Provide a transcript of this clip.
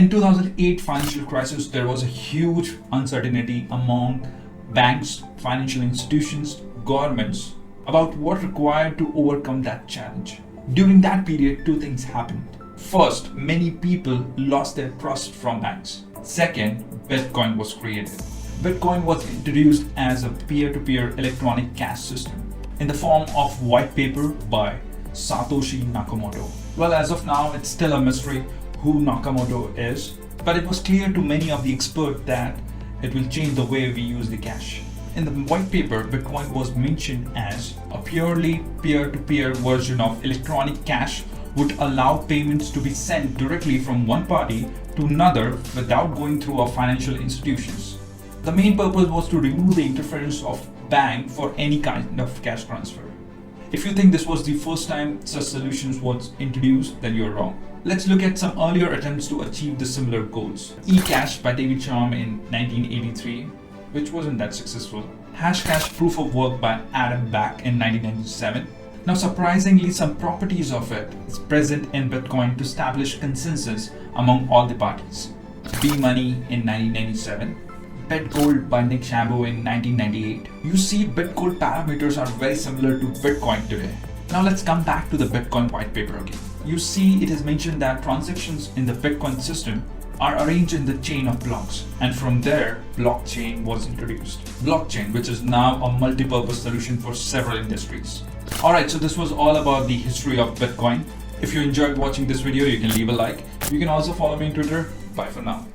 In 2008 financial crisis, there was a huge uncertainty among banks, financial institutions, governments about what required to overcome that challenge. During that period, two things happened. First, many people lost their trust from banks. Second, Bitcoin was created. Bitcoin was introduced as a peer-to-peer electronic cash system in the form of white paper by Satoshi Nakamoto. Well, as of now, it's still a mystery who Nakamoto is, but it was clear to many of the experts that it will change the way we use the cash. In the white paper, Bitcoin was mentioned as a purely peer-to-peer version of electronic cash would allow payments to be sent directly from one party to another without going through our financial institutions. The main purpose was to remove the interference of bank for any kind of cash transfer. If you think this was the first time such solutions was introduced, then you're wrong. Let's look at some earlier attempts to achieve the similar goals. eCash by David Chaum in 1983, which wasn't that successful. Hashcash proof of work by Adam Back in 1997. Now surprisingly, some properties of it is present in Bitcoin to establish consensus among all the parties. B-Money in 1997. BitGold by Nick Szabo in 1998. You see, BitGold parameters are very similar to Bitcoin today. Now let's come back to the Bitcoin white paper again. You see, it is mentioned that transactions in the Bitcoin system are arranged in the chain of blocks, and from there, blockchain was introduced. Blockchain, which is now a multi-purpose solution for several industries. Alright, so this was all about the history of Bitcoin. If you enjoyed watching this video, you can leave a like. You can also follow me on Twitter. Bye for now.